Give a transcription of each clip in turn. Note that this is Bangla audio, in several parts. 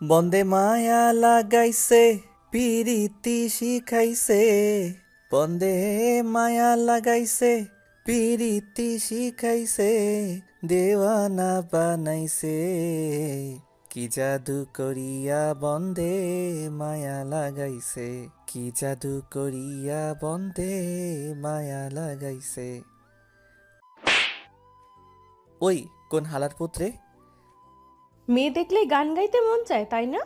বন্দে মায়া লাগাইছে পিরিতি শিখাইছে, বন্দে মায়া লাগাইছে পিরিতি শিখাইছে, দেওয়ানা বানাইছে, কি জাদু করিয়া বন্দে মায়া লাগাইছে, কি জাদু করিয়া বন্দে মায়া লাগাইছে। ওই কোন হালার পুত্রে? মেয়ে দেখলেই গান গাইতে মন চায়, তাই না?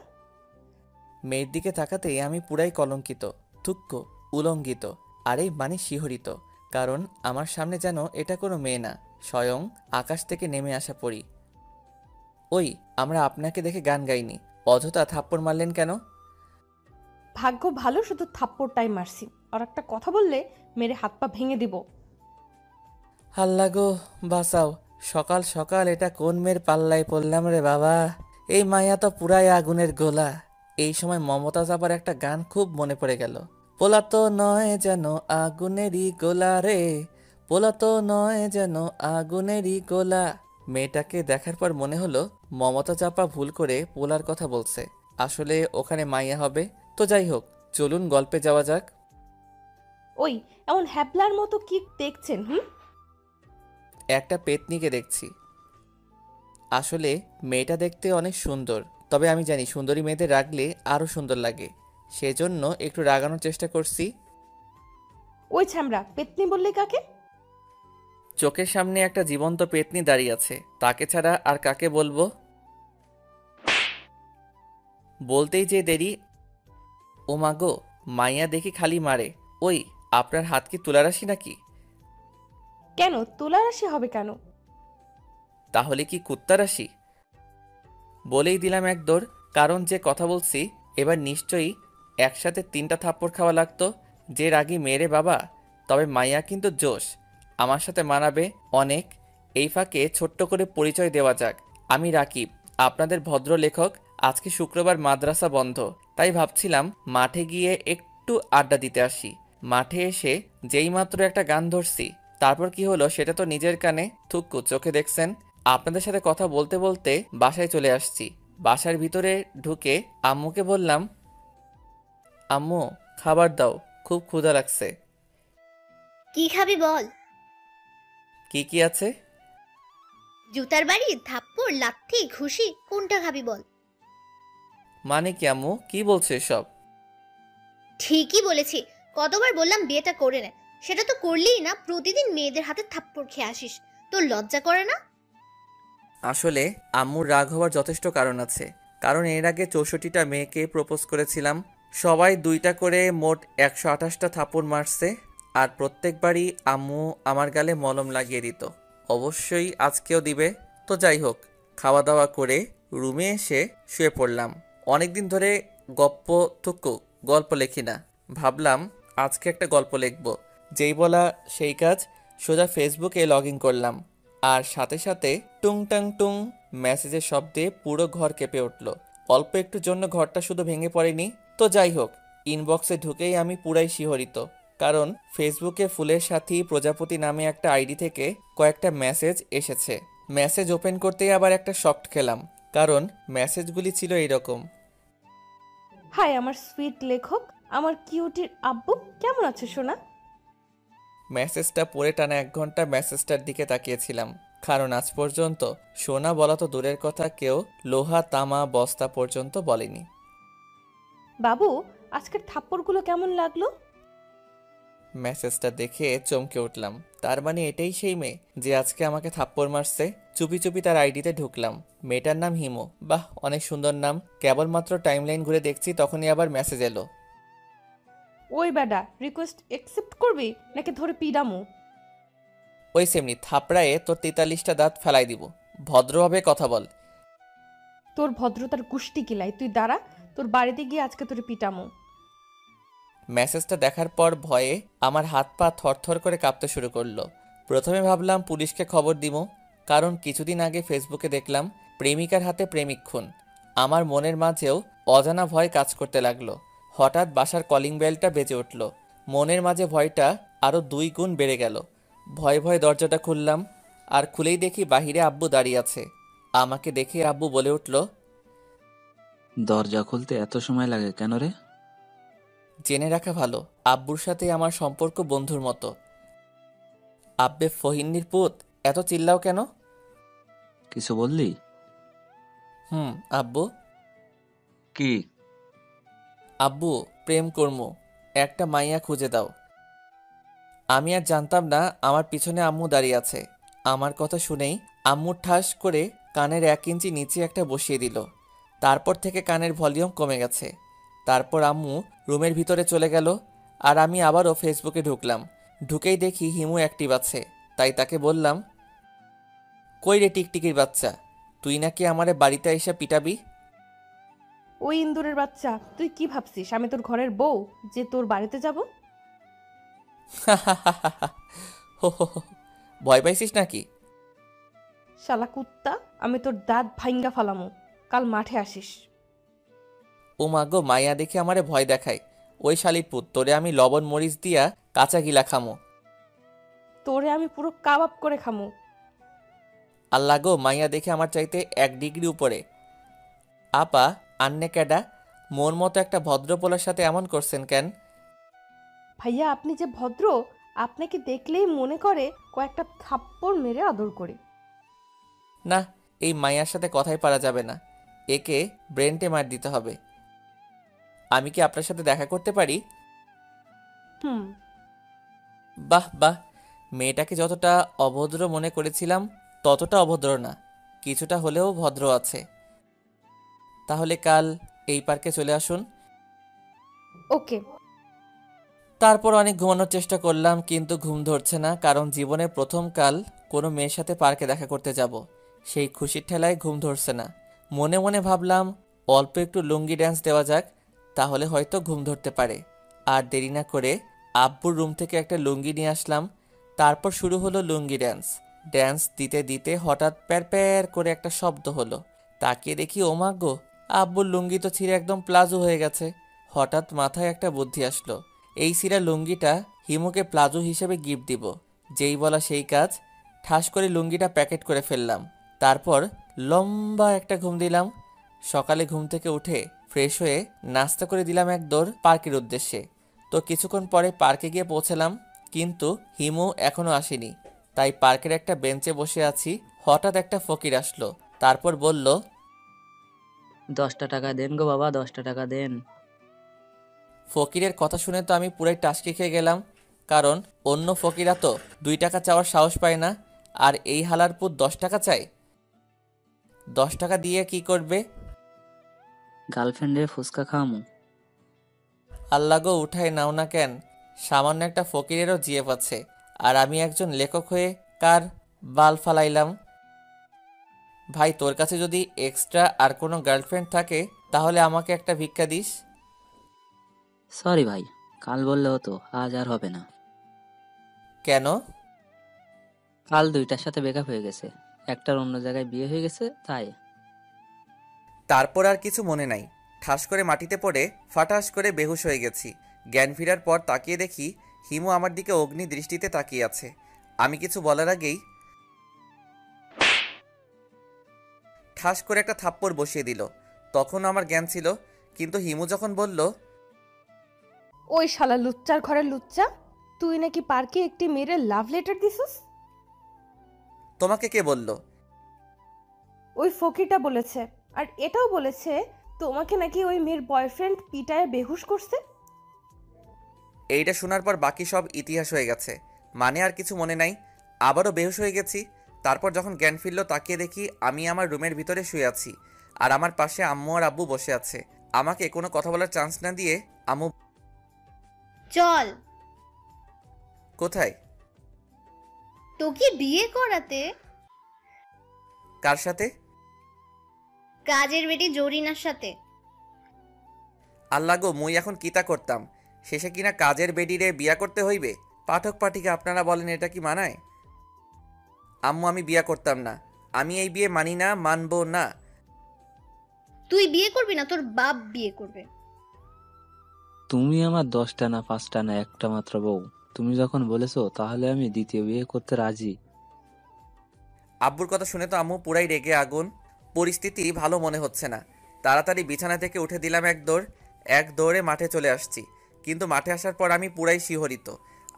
মেয়ের দিকে তাকাতেই আমি পুরাই কলঙ্কিত, থুক্ক, উলঙ্গিত, আরে মানে শিহরিত। কারণ আমার সামনে যেন এটা কোনো মেয়ে না, স্বয়ং আকাশ থেকে নেমে আসা পরী। ওই, আমরা আপনাকে দেখে গান গাইনি, অযথা থাপ্পড় মারলেন কেন? ভাগ্য ভালো শুধু থাপ্পড়টাই মারছি, আর একটা কথা বললে মেরে হাত পা ভেঙে দিব। হাল্লা গো, বাঁচাও, সকাল সকাল এটা কোন মেয়ের পাল্লায় পড়লাম রে বাবা, এই মায়া তো পুরাই আগুনের গোলা। এই সময় মমতাজ আবার একটা গান খুব মনে পড়ে গেল। পোলা তো নয় যেন আগুনেরই গোলা রে, পোলা তো নয় যেন আগুনেরই গোলা। মেয়েটাকে দেখার পর মনে হলো মমতা চাপা ভুল করে পোলার কথা বলছে, আসলে ওখানে মাইয়া হবে। তো যাই হোক, চলুন গল্পে যাওয়া যাক। ওই, এমন হ্যাবলার মতো কি দেখছেন? একটা পেতনিকে দেখছি। আসলে মেয়েটা দেখতে অনেক সুন্দর, তবে আমি জানি সুন্দরী মেয়েদের রাগলে আরও সুন্দর লাগে, সেজন্য একটু রাগানোর চেষ্টা করছি। ওই ছ্যামড়া, পেতনি বললে কাকে? চোখের সামনে একটা জীবন্ত পেতনি দাঁড়িয়ে আছে, তাকে ছাড়া আর কাকে বলবো? বলতেই যে দেরি। ও মাগো, মাইয়া দেখি খালি মারে। ওই, আপনার হাত কি তুলারাশি নাকি? কেন তুলা রাশি হবে কেন? তাহলে কি কুত্তারাশি? বলেই দিলাম এক দৌড়, কারণ যে কথা বলছি এবার নিশ্চয়ই একসাথে 3টা থাপ্পড় খাওয়া লাগতো। যে রাগী মেরে বাবা, তবে মাইয়া কিন্তু জোশ, আমার সাথে মানাবে অনেক। এই ফাঁকে ছোট্ট করে পরিচয় দেওয়া যাক, আমি রাকিব, আপনাদের ভদ্র লেখক। আজকে শুক্রবার, মাদ্রাসা বন্ধ, তাই ভাবছিলাম মাঠে গিয়ে একটু আড্ডা দিতে আসি। মাঠে এসে যেইমাত্র একটা গান ধরছি, তারপর কি হলো সেটা তো নিজের কানে থুক্কু চোখে দেখছেন। আপনাদের সাথে কথা বলতে বলতে বাসায় চলে আসছি। বাসার ভিতরে ঢুকে আম্মুকে বললাম, আম্মু খাবার দাও, খুব ক্ষুধা লাগছে। কি খাবি বল? কি কি আছে? জুতার বাড়ি, থাপ্পড়, লাথি, ঘুষি, কোনটা খাবি বল? মানে কি আম্মু, কি বলছো এসব? ঠিকই বলেছি, কতবার বললাম বিয়েটা করে নে, সেটা তো করলিই না। প্রতিদিন মেয়েদের হাতে থাপ্পড় খেয়ে আসিস, তোর লজ্জা করে না? আসলে আম্মুর রাগ হওয়ার যথেষ্ট কারণ আছে, কারণ এর আগে 64টা মেয়েকে প্রপোজ করেছিলাম, সবাই 2টা করে মোট 128টা থাপড় মারছে, আর প্রত্যেকবারই আম্মু আমার গালে মলম লাগিয়ে দিত। অবশ্যই আজকেও দিবে। তো যাই হোক, খাওয়া দাওয়া করে রুমে এসে শুয়ে পড়লাম। অনেকদিন ধরে গপ্প থুক্কু গল্প লেখি না, ভাবলাম আজকে একটা গল্প লিখব। যেই বলা সেই কাজ, সোজা ফেসবুকে লগ ইন করলাম, আর সাথে সাথে টুং টাং টুং মেসেজের শব্দে পুরো ঘর কেঁপে উঠল। অল্প একটুর জন্য ঘরটা শুধু ভেঙে পড়েনি। তো যাই হোক, ইনবক্সে ঢুকেই আমি পুরাই শিহরিত, কারণ ফেসবুকে ফুলের সাথী প্রজাপতি নামে একটা আইডি থেকে কয়েকটা মেসেজ এসেছে। মেসেজ ওপেন করতেই আবার একটা শকড খেলাম, কারণ মেসেজগুলি ছিল এইরকম। হাই আমার সুইট লেখক, আমার কিউটির আব্বু, কেমন আছে সোনা? মেসেজটা পড়ে টানা 1 ঘন্টা মেসেজটার দিকে তাকিয়েছিলাম, কারণ আজ পর্যন্ত সোনা বলা তো দূরের কথা, কেউ লোহা তামা বস্তা পর্যন্ত বলেনি। বাবু, আজকের থাপ্পড়গুলো কেমন লাগলো? মেসেজটা দেখে চমকে উঠলাম, তার মানে এটাই সেই মেয়ে যে আজকে আমাকে থাপ্পড় মারছে। চুপি চুপি তার আইডিতে ঢুকলাম। মেয়েটার নাম হিমু, বাহ অনেক সুন্দর নাম। কেবলমাত্র টাইমলাইন ঘুরে দেখছি, তখনই আবার মেসেজ এলো। ওই বেডা, রিকোয়েস্ট একসেপ্ট করবি নাকি ধরে পিডামু? ওই সেমনি থাপড়ায়ে তোর 43টা দাঁত ফেলাই দিব, ভদ্রভাবে কথা বল। তোর ভদ্রতার গুষ্টি কিলাই, তুই দাঁড়া, তোর বাড়িতে গিয়ে আজকে তোরে পিটামু। মেসেজটা দেখার পর ভয়ে আমার হাত পা থরথর করে কাঁপতে শুরু করলো। প্রথমে ভাবলাম পুলিশকে খবর দিব, কারণ কিছুদিন আগে ফেসবুকে দেখলাম প্রেমিকার হাতে প্রেমিক খুন। আমার মনের মাঝেও অজানা ভয় কাজ করতে লাগলো। হঠাৎ বাসার কলিং বেলটা বেজে উঠল, মনের মাঝে ভয়টা আরও 2 গুণ বেড়ে গেল। ভয়ে ভয়ে দরজাটা খুললাম, আর খুলেই দেখি বাহিরে আব্বু দাঁড়িয়ে আছে। আমাকে দেখে আব্বু বলে উঠল, দরজা খুলতে এত সময় লাগে কেন রে? জেনে রাখা ভালো, আব্বুর সাথে আমার সম্পর্ক বন্ধুর মতো। আব্বে ফহিন্নির পুত, এত চিল্লাও কেন? কিছু বললি? আব্বু। কি? আব্বু, প্রেম কর্মু, একটা মাইয়া খুঁজে দাও। আমি আর জানতাম না আমার পিছনে আম্মু দাঁড়িয়ে আছে। আমার কথা শুনেই আম্মু ঠাস করে কানের 1 ইঞ্চি নিচে একটা বসিয়ে দিল। তারপর থেকে কানের ভলিউম কমে গেছে। তারপর আম্মু রুমের ভিতরে চলে গেল, আর আমি আবারও ফেসবুকে ঢুকলাম। ঢুকেই দেখি হিমু অ্যাক্টিভ আছে, তাই তাকে বললাম, কই রে টিকটিকির বাচ্চা, তুই নাকি আমারে বাড়িতে এসে পিটাবি? ওই ইন্দুরের বাচ্চা, তুই কি ভাবছিস আমি তোর ঘরের বউ যে তোর বাড়িতে যাব? হো হো হো, ভয় পাইছিস নাকি? শালা কুত্তা, আমি তোর দাঁত ভাইঙ্গা ফালামু। কাল মাঠে আসিস। ও মা গো, মাইয়া দেখে আমারে ভয় দেখায়। ওই শালির পুত, তোরে আমি লবণ মরিচ দিয়া কাঁচা গিলা খামো। তোরে আমি পুরো কাবাব করে খামু। আল্লাহ গো, মাইয়া দেখে আমার চাইতে 1 ডিগ্রি উপরে। আপা, আন্নে ক্যাডা? মোর মতো একটা ভদ্রপোলার সাথে এমন করছেন কেন? ভাইয়া আপনি যে ভদ্র, আপনাকে দেখলেই মনে করে কয়েকটা থাপ্পড় মেরে আদর করে। না, এই মাইয়ার সাথে কথাই পারা যাবে না। একে ব্রেনটে মার দিতে হবে। আমি কি আপনার সাথে দেখা করতে পারি? হুম। বাহ বাহ, মেয়েটাকে যতটা অভদ্র মনে করেছিলাম ততটা অভদ্র না, কিছুটা হলেও ভদ্র আছে। তাহলে কাল এই পার্কে চলে আসুন। ওকে। তারপর অনেক ঘুমানোর চেষ্টা করলাম, কিন্তু ঘুম ধরছে না, কারণ জীবনের প্রথম কাল কোনো মেয়ের সাথে পার্কে দেখা করতে যাব। সেই খুশির ঠেলায় ঘুম ধরছে না। মনে মনে ভাবলাম অল্প একটু লুঙ্গি ড্যান্স দেওয়া যাক, তাহলে হয়তো ঘুম ধরতে পারে। আর দেরি না করে আব্বুর রুম থেকে একটা লুঙ্গি নিয়ে আসলাম। তারপর শুরু হলো লুঙ্গি ড্যান্স। ড্যান্স দিতে দিতে হঠাৎ প্যার প্যার করে একটা শব্দ হলো। তাকিয়ে দেখি ওমা গো, আব্বুর লুঙ্গি তো ছিঁড়ে একদম প্লাজো হয়ে গেছে। হঠাৎ মাথায় একটা বুদ্ধি আসলো, এই ছিঁড়া লুঙ্গিটা হিমুকে প্লাজো হিসেবে গিফট দিব। যেই বলা সেই কাজ, ঠাস করে লুঙ্গিটা প্যাকেট করে ফেললাম। তারপর লম্বা একটা ঘুম দিলাম। সকালে ঘুম থেকে উঠে ফ্রেশ হয়ে নাস্তা করে দিলাম এক দৌড় পার্কের উদ্দেশ্যে। তো কিছুক্ষণ পরে পার্কে গিয়ে পৌঁছালাম, কিন্তু হিমু এখনো আসেনি। তাই পার্কের একটা বেঞ্চে বসে আছি। হঠাৎ একটা ফকির আসলো, তারপর বলল, 10টা টাকা দেন গো বাবা, 10টা টাকা দেন। ফকিরের কথা শুনে তো আমি পুরাই টাসকে খেয়ে গেলাম, কারণ অন্য ফকিরা তো 2 টাকা চাওয়ার সাহস পায় না, আর এই হালার পুত 10 টাকা চায়। 10 টাকা দিয়ে কি করবে? গার্লফ্রেন্ডের ফুচকা খাওয়ামু। আল্লাহ গো, উঠায় নাও না কেন? সামান্য একটা ফকিরেরও জিএফ আছে, আর আমি একজন লেখক হয়ে কার বাল ফালাইলাম। ভাই, তোর কাছে যদি এক্সট্রা আর কোনো গার্লফ্রেন্ড থাকে তাহলে আমাকে একটা ভিক্ষা দিস। সরি ভাই, কাল বললে হতো, আজ আর হবে না। কেন? কাল 2টার সাথে ব্রেকআপ হয়ে গেছে, একটার অন্য জায়গায় বিয়ে হয়ে গেছে, তাই। তারপর আর কিছু মনে নাই। ঠাস করে মাটিতে পড়ে ফাটাস করে বেহুশ হয়ে গেছি। জ্ঞান ফেরার পর তাকিয়ে দেখি হিমু আমার দিকে অগ্নি দৃষ্টিতে তাকিয়ে আছে। আমি কিছু বলার আগেই ঠাস করে একটা থাপ্পড় বসিয়ে দিল। তখন আমার জ্ঞান ছিল, কিন্তু হিমু যখন বলল, ওই শালা লুচ্চার ঘরের লুচ্চা, তুই নাকি পার্কে একটি মেয়ের লাভ লেটার দিছিস? তোমাকে কে বলল? ওই ফকিরটা বলেছে। আর এটাও বলেছে তোমাকে নাকি ওই মেয়ের বয়ফ্রেন্ড পিটায় বেহুশ করছে। এইটা শোনার পর বাকি সব ইতিহাস হয়ে গেছে, মানে আর কিছু মনে নাই। আবারও বেহুশ হয়ে গেছি। তারপর যখন জ্ঞান ফিরল তাকিয়ে দেখি আমি আমার রুমের ভিতরে শুয়ে আছি, আর আমার পাশে আম্মু আর আব্বু বসে আছে। আমাকে কোনো কথা বলার চান্স না দিয়ে আম্মু, চল কোথায়? তোকে বিয়ে করাতে। কার সাথে? কাজের বেটি জরিনার সাথে। আল্লাহ গো, মুই এখন কিতা করতাম? শেষে কিনা কাজের বেডিরে বিয়া করতে হইবে? পাঠক পাঠিকা আপনারা বলেন, এটা কি মানায়? আম্মু, আমি বিয়া করতাম না। আমি এই বিয়ে মানি না, মানবো না। তুই বিয়ে করবি না, তোর বাপ বিয়ে করবে। তুমি আমার 10টা না 5টা না একটা মাত্র বউ। তুমি যখন বলেছো তাহলে আমি দ্বিতীয় বিয়ে করতে রাজি। আব্বুর কথা শুনে তো আম্মু পুরাই রেগে আগুন। পরিস্থিতি ভালো মনে হচ্ছে না। তাড়াতাড়ি বিছানা থেকে উঠে দিলাম এক দৌড়ে মাঠে চলে আসছি। কিন্তু মাঠে আসার পর আমি পুরাই শিহরিত।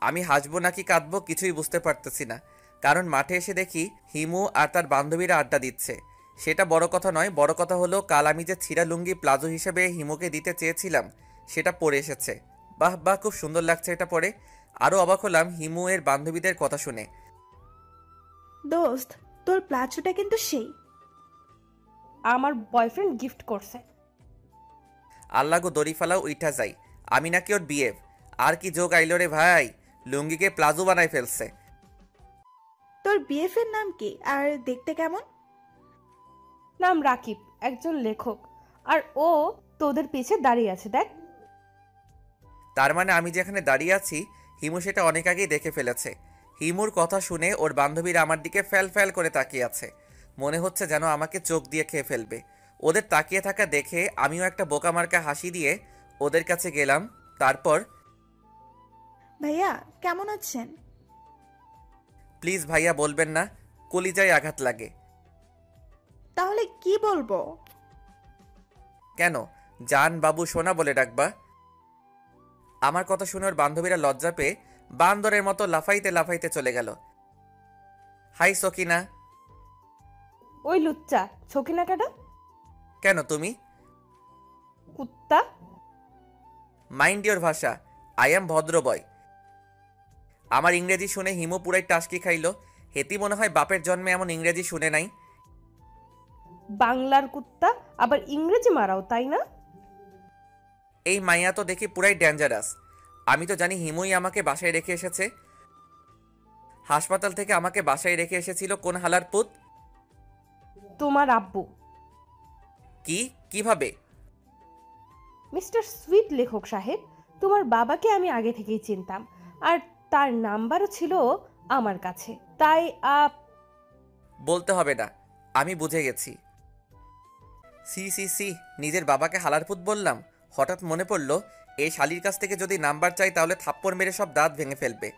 আমি হাসবো নাকি কাঁদবো কিছুই বুঝতে পারতেছি না। কারণ মাঠে এসে দেখি হিমু আর তার বান্ধবীরা আড্ডা দিচ্ছে। সেটা বড় কথা নয়, বড় কথা হলো কাল আমি যে ছিঁড়া লুঙ্গি প্লাজো হিসেবে হিমুকে দিতে চেয়েছিলাম সেটা পরে এসেছে। বাহ বাহ, খুব সুন্দর লাগছে এটা পরে। আরও অবাক হলাম হিমু এর বান্ধবীদের কথা শুনে। দোস্ত, তোর প্লাজোটা কিন্তু সেই। আমার বয়ফ্রেন্ড গিফট করছে। আল্লাহ গো, দড়ি ফালাও উইঠা যাই। আমি নাকি ওর বিএফ। আর কি যোগ আইলো রে ভাই, লুঙ্গিকে প্লাজো বানাই ফেলছে। তোর বিএফ এর নাম কি আর দেখতে কেমন? নাম রাকিব, একজন লেখক। আর ও তোদের পিছে দাঁড়িয়ে আছে, দেখ। তার মানে আমি যেখানে দাঁড়িয়ে আছি হিমু সেটা অনেক আগেই দেখে ফেলেছে। হিমুর কথা শুনে ওর বান্ধবীরা আমার দিকে ফ্যাল ফ্যাল করে তাকিয়ে আছে। মনে হচ্ছে যেন আমাকে চোখ দিয়ে খেয়ে ফেলবে। ওদের তাকিয়ে থাকা দেখে আমিও একটা বোকামার্কা হাসি দিয়ে ওদের কাছে গেলাম। তারপর, ভাইয়া কেমন আছেন? প্লিজ ভাইয়া বলবেন না, কলিজায় আঘাত লাগে। তাহলে কি বলবো? কেন, জান বাবু সোনা বলে ডাকবা? আমার কথা শুনে ওর বান্ধবীরা লজ্জা পেয়ে বান্দরের মতো লাফাইতে লাফাইতে চলে গেল। হাই সকিনা। ওই লুচ্চা ছকিনা কেডা? কেন তুমি? কুত্তা। মাইন্ড ইওর ভাষা, আই অ্যাম ভদ্র বয়। আমার ইংরেজি শুনে হিমু পুরাই টাস্কি খাইল। হেতি মনে হয় বাপের জন্মে এমন ইংরেজি শুনে নাই। বাংলার কুত্তা, আবার ইংরেজি মারাও, তাই না? এই মাইয়া তো দেখি পুরাই ডেঞ্জারাস। আমি তো জানি হিমুই আমাকে বাসায় রেখে এসেছে। হাসপাতাল থেকে আমাকে বাসায় রেখে এসেছিল কোন হালার পুত? তোমার আব্বু। কি, কিভাবে? মিস্টার সুইট লেখক সাহেব, তোমার বাবাকে আমি আগে থেকেই চিনতাম, আর তার নাম্বারও ছিল আমার কাছে। তাই বলতে হবে না, আমি বুঝে গেছি। সি সি সি, নিজের বাবাকে হালার পুত বললাম। হঠাৎ মনে পড়ল এই শালির কাছ থেকে যদি নাম্বার চাই তাহলে থাপ্পড় মেরে সব দাঁত ভেঙে ফেলবে।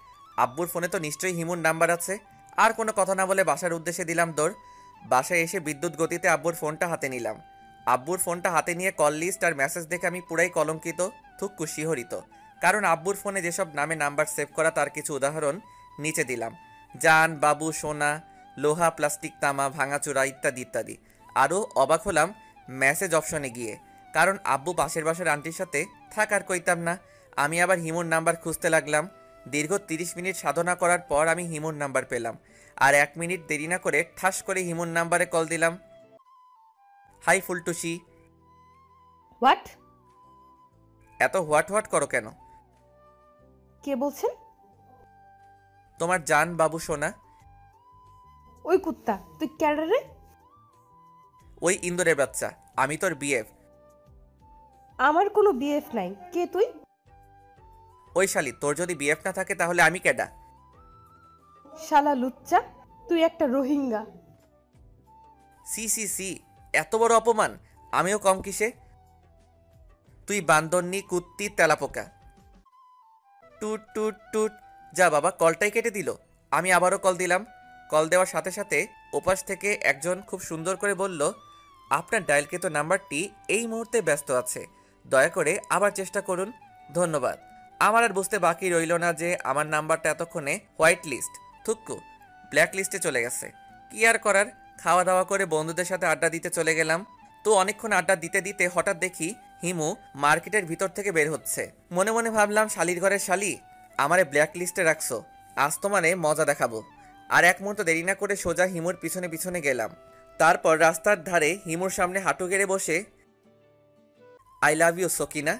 আব্বুর ফোনে তো নিশ্চয়ই হিমুর নাম্বার আছে। আর কোনো কথা না বলে বাসার উদ্দেশ্যে দিলাম দৌড়। বাসায় এসে বিদ্যুৎ গতিতে আব্বুর ফোনটা হাতে নিলাম। আব্বুর ফোনটা হাতে নিয়ে কল লিস্ট আর মেসেজ দেখে আমি পুরাই কলঙ্কিত, থুক্কু শিহরিত। কারণ আব্বুর ফোনে যেসব নামে নাম্বার সেভ করা তার কিছু উদাহরণ নিচে দিলাম। জান, বাবু, সোনা, লোহা, প্লাস্টিক, তামা, ভাঙাচোরা ইত্যাদি ইত্যাদি। আরও অবাক হলাম মেসেজ অপশনে গিয়ে, কারণ আব্বু পাশের বাসার আন্টির সাথে থাকার কইতাম না। আমি আবার হিমুর নাম্বার খুঁজতে লাগলাম। দীর্ঘ 30 মিনিট সাধনা করার পর আমি হিমুর নাম্বার পেলাম। আর 1 মিনিট দেরি না করে ঠাস করে হিমুর নাম্বারে কল দিলাম। হাই ফুলটুসি। হোয়াট? এত হোয়াট হোয়াট করো কেন? কে বলছেন? তোমার জান, বাবু, সোনা। ওই কুত্তা, তুই ক্যাডা রে? ওই ইন্দোরের বাচ্চা, আমি তোর বিএফ। আমার কোনো বিএফ নাই। কে তুই? ওই শালি, তোর যদি বিএফ না থাকে তাহলে আমি কেডা? শালা লুচ্চা, তুই একটা রোহিঙ্গা। সি সি সি, এত বড় অপমান! আমিও কম কিসে? তুই বান্দরনি, কুত্তি, তেলাপোকা। টুট টুট টুট। যা বাবা, কলটাই কেটে দিল। আমি আবারও কল দিলাম। কল দেওয়ার সাথে সাথে ওপাশ থেকে একজন খুব সুন্দর করে বলল, আপনার ডায়ালকৃত নাম্বারটি এই মুহূর্তে ব্যস্ত আছে, দয়া করে আবার চেষ্টা করুন, ধন্যবাদ। আমার আর বুঝতে বাকি রইল না যে আমার নাম্বারটা এতক্ষণে হোয়াইট লিস্ট, থুক্কু, ব্ল্যাক লিস্টে চলে গেছে। কি আর করার, খাওয়া দাওয়া করে বন্ধুদের সাথে আড্ডা দিতে চলে গেলাম। তো অনেকক্ষণ আড্ডা দিতে দিতে হঠাৎ দেখি হিমু মার্কেটের ভিতর থেকে বের হচ্ছে। মনে মনে ভাবলাম, শালির ঘরের শালি, আমারে ব্ল্যাক লিস্টে রাখছো, আজ তোমারে মজা দেখাবো। আর এক মুহূর্ত দেরি না করে সোজা হিমুর পিছনে পিছনে গেলাম। তারপর রাস্তার ধারে হিমুর সামনে হাঁটু গেড়ে বসে, আই লাভ ইউ সকিনা।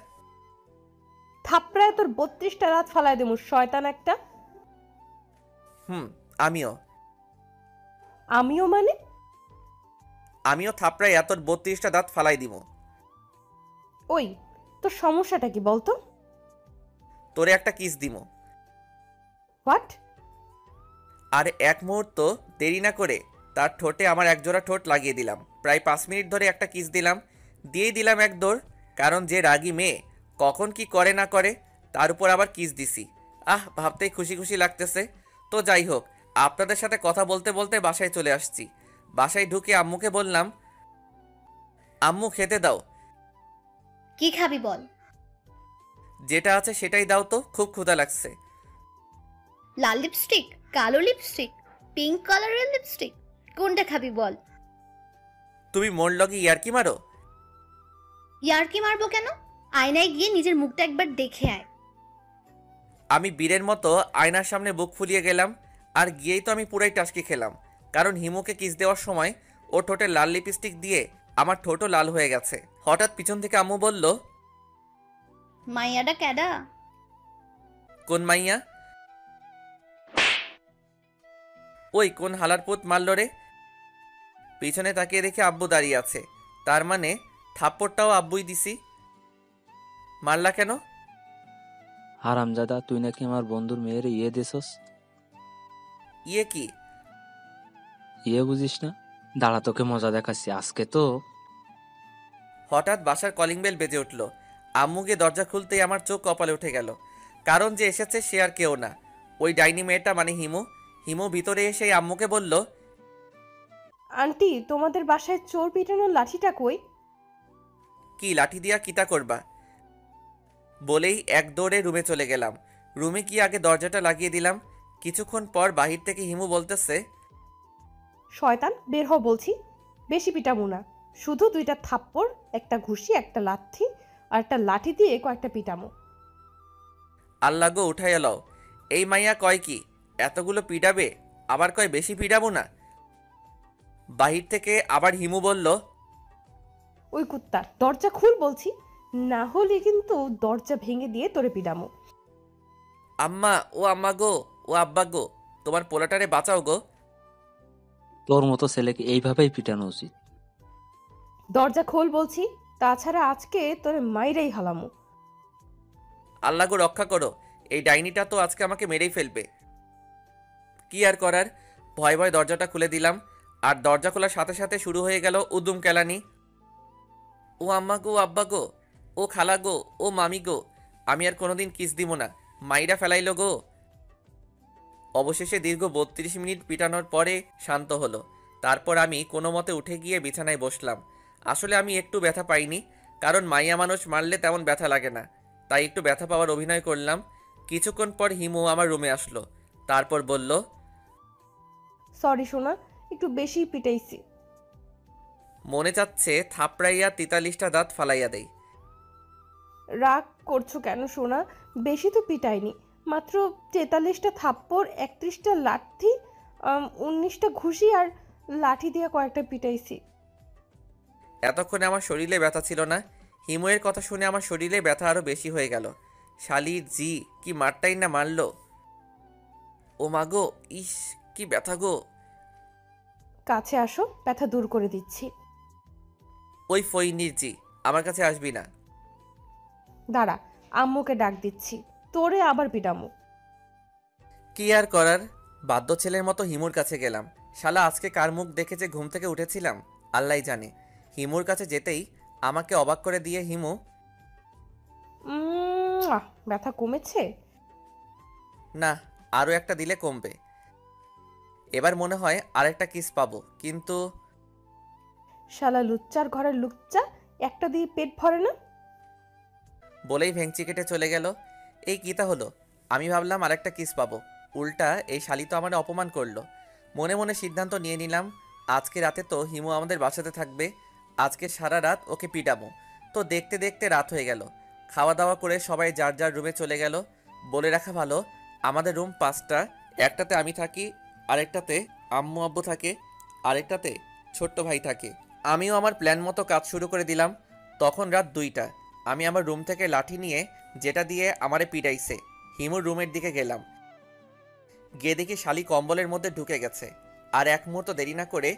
থাপড়ায় তোর 32টা রাত ফালায় দেবো, শয়তান একটা। আমিও আমিও মানে? আমিও থাপড়ায় তোর 32টা দাঁত ফালাই দিব। ওই, তোর সমস্যাটা কি বলতো? তোরে একটা কিস দিমো। হোয়াট? আর এক মুহূর্ত দেরি না করে তার ঠোঁটে আমার একজোড়া ঠোঁট লাগিয়ে দিলাম। প্রায় 5 মিনিট ধরে একটা কিস দিলাম, দিয়েই দিলাম এক দৌড়। কারণ যে রাগী মেয়ে কখন কি করে না করে, তার উপর আবার কিস দিছি। ভাবতেই খুশি খুশি লাগতেছে। তো যাই হোক, আপনাদের সাথে কথা বলতে বলতে বাসায় চলে আসছি। বাসায় ঢুকে আম্মুকে বললাম, আম্মু খেতে দাও। কি খাবি বল? যেটা আছে সেটাই দাও তো, খুব ক্ষুধা লাগছে। লাল লিপস্টিক, কালো লিপস্টিক, পিঙ্ক কালারের লিপস্টিক, কোনটা খাবি বল? তুমি মোর লগে ইয়ার্কি মারো? ইয়ার্কি মারবো কেন? আয়নায় গিয়ে নিজের মুখটা একবার দেখে আয়। আমি বীরের মতো আয়নার সামনে বুক ফুলিয়ে গেলাম, আর গিয়েই তো আমি পুরাই টাসকি খেলাম। কারণ হিমুকে কিস দেওয়ার সময় ও ঠোঁটে লাল লিপস্টিক দিয়ে আমার ঠোঁটও লাল হয়ে গেছে। হঠাৎ পিছন থেকে আম্মু বলল, মাইয়াডা ক্যাডা? কোন মাইয়া? ওই কোন হালার পুত মারল রে? পিছনে তাকিয়ে দেখে আব্বু দাঁড়িয়ে আছে। তার মানে থাপ্পড়টাও আব্বুই দিছি। মারলা কেন? হারামজাদা, তুই নাকি আমার বন্ধুর মেয়ের ইয়ে দিছস। ইয়ে কি? ইয়ে বুঝিস না? দাঁড়া, তোকে মজা দেখাচ্ছি আজকে তো। হঠাৎ বাসার কলিং বেল বেজে উঠল। আম্মু গিয়ে দরজা খুলতেই আমার চোখ কপালে উঠে গেল। কারণ যে এসেছে সে আর কেউ না, ওই ডাইনি মেয়েটা মানে হিমু। হিমু ভিতরে এসে আম্মুকে বলল, আন্টি, তোমাদের বাসায় চোর পিটানোর লাঠিটা কই? কি লাঠি দিয়া কিতা করবা? বলেই এক দৌড়ে রুমে চলে গেলাম। রুমে গিয়ে আগে দরজাটা লাগিয়ে দিলাম। কিছুক্ষণ পর বাহির থেকে হিমু বলতেছে, শয়তান, বের হও বলছি। বেশি পিটাবো না, শুধু 2টা থাপ্পড়, একটা ঘুষি, একটা লাথি আর একটা লাঠি দিয়ে কয়েকটা পিটামো। আল্লাহ গো উঠাইয়া লও। এই মাইয়া কয় কি এতগুলো পিটাবে, আবার কয় বেশি পিটাবো না। বাহির থেকে আবার হিমু বলল, ওই কুত্তা, দরজা খুল বলছি, না হলে কিন্তু দরজা ভেঙে দিয়ে তোরে পিটামো। আম্মা ও আম্মা গো, ও আব্বা গো, তোমার পোলাটারে বাঁচাও গো। তোর মতো ছেলেকে এইভাবেই পিটানো উচিত। দরজা খোল বলছি, তাছাড়া আজকে তোরে মাইরাই হালামো। আল্লাহ গো রক্ষা করো, এই ডাইনিটা তো আজকে আমাকে মেরেই ফেলবে। কি আর করার, ভয় ভয় দরজাটা খুলে দিলাম। আর দরজা খোলার সাথে সাথে শুরু হয়ে গেল উদুম কেলানি। ও আম্মা গো, আব্বা গো, ও খালা গো, ও মামি গো, আমি আর কোনোদিন কিস দিব না, মাইরা ফেলাইলো গো। অবশেষে দীর্ঘ 32 মিনিট পিটানোর পরে শান্ত হলো। তারপর আমি কোনো মতে উঠে গিয়ে বিছানায় বসলাম। আসলে আমি একটু ব্যথা পাইনি, কারণ মাইয়া মানুষ মারলে তেমন ব্যথা লাগে না, তাই একটু ব্যথা পাওয়ার অভিনয় করলাম। কিছুক্ষণ পর হিমু আমার রুমে আসলো। তারপর বলল, সরি সোনা, একটু বেশি পিটাইছি। মনে চাচ্ছে থাপড়াইয়া 43টা দাঁত ফালাইয়া দেই। রাগ করছো কেন সোনা? বেশি তো পিটাইনি, মাত্র 43টা থাপ্পড়, 31টা লাঠি, 19টা ঘুষি আর লাঠি দিয়ে কয়েকটা পিটাইছি। এতক্ষণে আমার শরীরে ব্যথা ছিল না। হিমুয়ের কথা শুনে আমার শরীরে ব্যথা আরো বেশি হয়ে গেল। শালি জি কি মারটাই না মারলো। ও মাগো, ইস কি ব্যথা গো। কাছে আসো, ব্যথা দূর করে দিচ্ছি। ওই ফইনির জি, আমার কাছে আসবি না। দাঁড়া, আম্মুকে ডাক দিচ্ছি, তোরে আবার পিটামো। কি আর করার, বাধ্য ছেলের মতো হিমুর কাছে গেলাম। শালা আজকে কার মুখ দেখে যে ঘুম থেকে উঠেছিলাম আল্লাহই জানে। হিমুর কাছে যেতেই আমাকে অবাক করে দিয়ে হিমু, ব্যথা কমেছে? না, আরও একটা দিলে কমবে। এবার মনে হয় আরেকটা কিস পাবো, কিন্তু শালা লুচ্চার ঘরের লুচ্চা, একটা দিয়ে পেট ভরে না। বলেই ভেংচি কেটে চলে গেল। এই কিতা হলো, আমি ভাবলাম আরেকটা কিস পাবো, উল্টা এই শালি তো আমার অপমান করলো। মনে মনে সিদ্ধান্ত নিয়ে নিলাম, আজকে রাতে তো হিমু আমাদের বাসাতে থাকবে, আজকে সারা রাত ওকে পিটাবো। তো দেখতে দেখতে রাত হয়ে গেল। খাওয়া দাওয়া করে সবাই যার যার রুমে চলে গেল। বলে রাখা ভালো, আমাদের রুম 5টা, একটাতে আমি থাকি, আরেকটাতে আম্মু আব্বু থাকে, আরেকটাতে ছোট্ট ভাই থাকে। আমিও আমার প্ল্যান মতো কাজ শুরু করে দিলাম। তখন রাত 2টা। আমি আমার রুম থেকে লাঠি নিয়ে, যেটা দিয়ে আমারে পিটাইছে, হিমুর রুমের দিকে গেলাম। গিয়ে দেখি শালি কম্বলের মধ্যে ঢুকে গেছে। আর এক মুহূর্ত দেরি না করে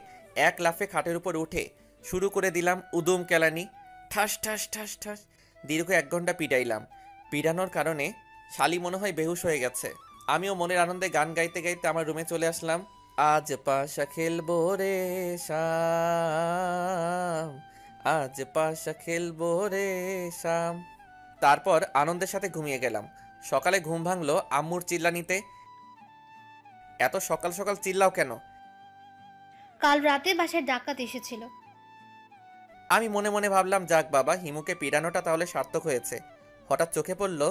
এক লাফে খাটের উপর উঠে শুরু করে দিলাম উদুম কেলানি। ঠাস ঠাস ঠাস ঠাস দীর্ঘ 1 ঘন্টা পিটাইলাম। পিটানোর কারণে শালি মনে হয় বেহুশ হয়ে গেছে। আমিও মনের আনন্দে গান গাইতে গাইতে আমার রুমে চলে আসলাম। আজ পাশা খেলবো রে শাম, আজ পাশা খেলবো রে শাম। তারপর আনন্দের সাথে ঘুমিয়ে গেলাম। সকালে ঘুম ভাঙলো আম্মুর চিল্লানিতে। এত সকাল সকাল চিল্লাও কেন? কাল রাতে বাসায় ডাকাত এসেছিল। আমি মনে মনে ভাবলাম, যাক বাবা, হিমুকে পিটানোটা তাহলে সার্থক হয়েছে। হঠাৎ চোখে পড়ল